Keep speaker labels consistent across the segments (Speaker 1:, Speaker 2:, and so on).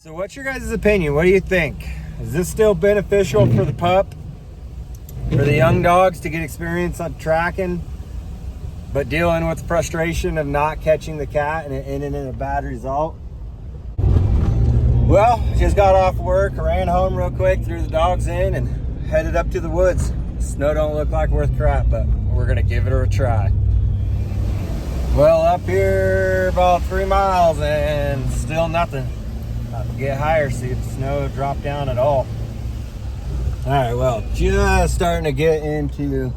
Speaker 1: So what's your guys' opinion? What do you think? Is this still beneficial for the pup? For the young dogs to get experience on tracking, but dealing with the frustration of not catching the cat and it ending in a bad result? Well, just got off work, ran home real quick, threw the dogs in, and headed up to the woods. Snow don't look like worth crap, but we're gonna give it a try. Well, up here about 3 miles and still nothing. About to get higher, see if the snow dropped down at all. All right, well, just starting to get into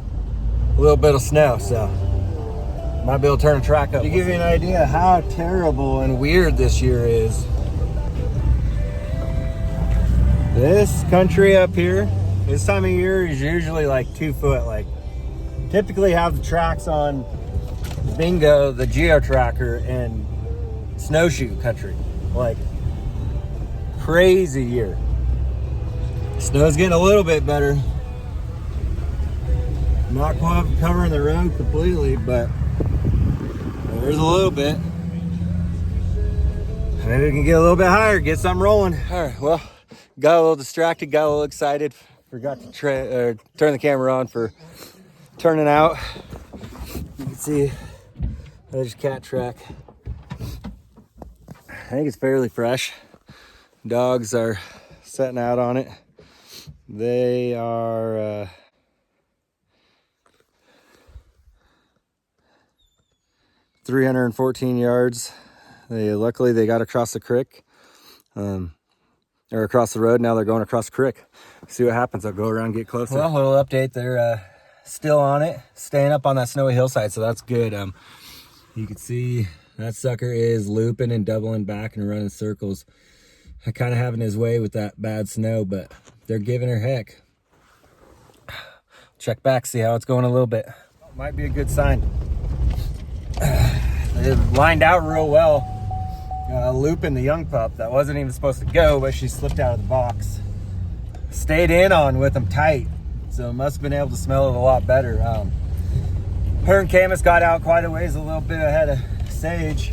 Speaker 1: a little bit of snow, so might be able to turn the track up. To give you an idea how terrible and weird this year is, this country up here, this time of year is usually like 2 foot. Like, typically have the tracks on Bingo, the geo tracker, and snowshoe country. Like, crazy year. Snow's getting a little bit better. Not quite covering the road completely, but there's a little bit. Maybe we can get a little bit higher, get something rolling. All right, well, got a little distracted, got a little excited. Forgot to turn the camera on for turning out. You can see there's a cat track. I think it's fairly fresh. Dogs are setting out on it. They are 314 yards. Luckily they got across the creek, or across the road. Now they're going across the creek. See what happens. I'll go around and get closer. Well, a little update. They're still on it, staying up on that snowy hillside, so that's good. You can see that sucker is looping and doubling back and running circles. Kind of having his way with that bad snow, but they're giving her heck. Check back, see how it's going a little bit. Might be a good sign. They lined out real well. Looping the young pup that wasn't even supposed to go, but she slipped out of the box. Stayed in on with them tight, so must have been able to smell it a lot better. Her and Camus got out quite a ways, a little bit ahead of Sage,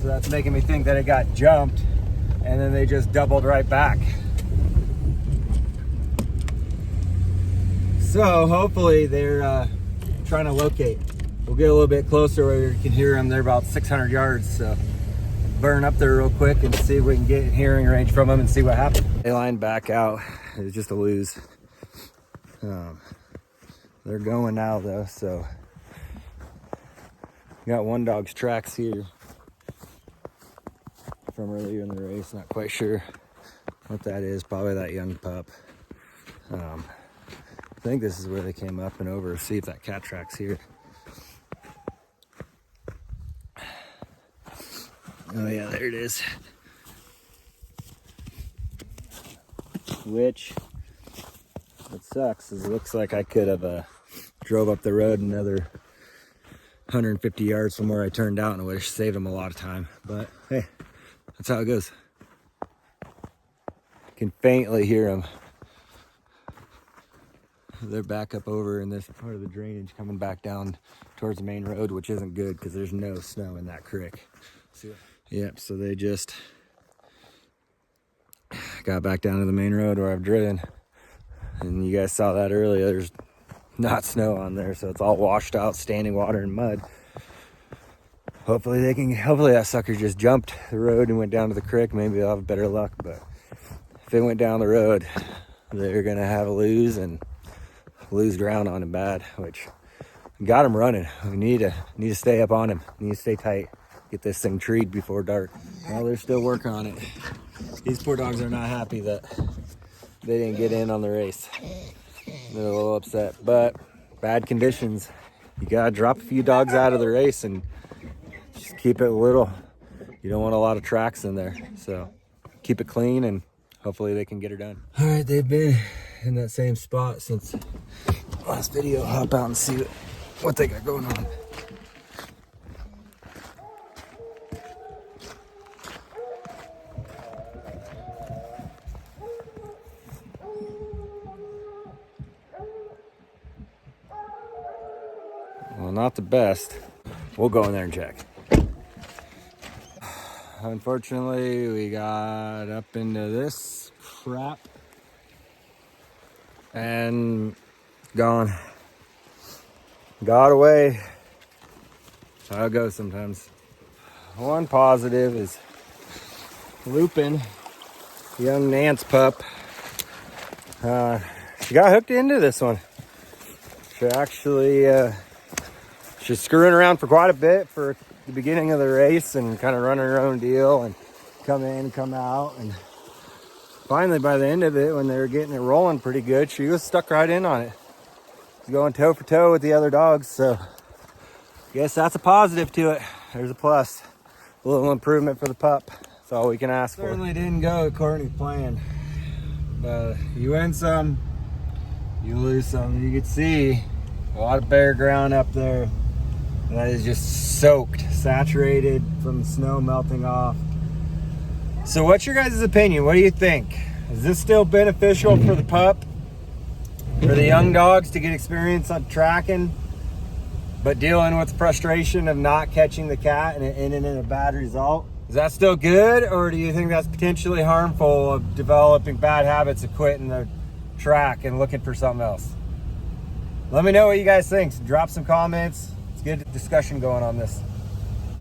Speaker 1: so that's making me think that it got jumped, and then they just doubled right back. So hopefully they're trying to locate. We'll get a little bit closer where you can hear them. They're about 600 yards, so burn up there real quick and see if we can get hearing range from them and see what happens. They lined back out. It was just a lose. They're going now though, so got one dog's tracks here from earlier in the race. Not quite sure what that is. Probably that young pup. I think this is where they came up and over. See if that cat track's here. Oh yeah, there it is. Which, what sucks is it looks like I could have drove up the road another 150 yards from where I turned out, and it would have saved them a lot of time. But hey, that's how it goes. Can faintly hear them. They're back up over in this part of the drainage, coming back down towards the main road, which isn't good because there's no snow in that creek. Yep, so they just got back down to the main road where I've driven, and you guys saw that earlier. There's not snow on there, so it's all washed out, standing water and mud. Hopefully that sucker just jumped the road and went down to the creek. Maybe they'll have better luck, but if it went down the road, they're gonna have a lose ground on him bad, which got him running. We need to stay up on him. Need to stay tight. Get this thing treed before dark. Well, they're still working on it. These poor dogs are not happy that they didn't get in on the race. They're a little upset, but bad conditions. You gotta drop a few dogs out of the race and just keep it little. You don't want a lot of tracks in there, so keep it clean and hopefully they can get her done. All right, they've been in that same spot since last video. Hop out and see what they got going on. Well, not the best. We'll go in there and check. unfortunately, we got up into this crap and gone. Got away. That's how it goes sometimes. One positive is Lupin, young Nance pup. She got hooked into this one. She actually, she's screwing around for quite a bit for the beginning of the race and kind of running her own deal and come in, come out. And finally, by the end of it, when they were getting it rolling pretty good, she was stuck right in on it. She's going toe for toe with the other dogs. So I guess that's a positive to it. There's a plus. A little improvement for the pup. That's all we can ask for. Certainly didn't go according to plan. But you win some, you lose some. You can see a lot of bare ground up there. That is just soaked, saturated from the snow melting off. So what's your guys' opinion? What do you think? Is this still beneficial for the pup? For the young dogs to get experience on tracking, but dealing with the frustration of not catching the cat and it ending in a bad result? Is that still good, or do you think that's potentially harmful of developing bad habits of quitting the track and looking for something else? Let me know what you guys think. Drop some comments. It's good discussion going on this.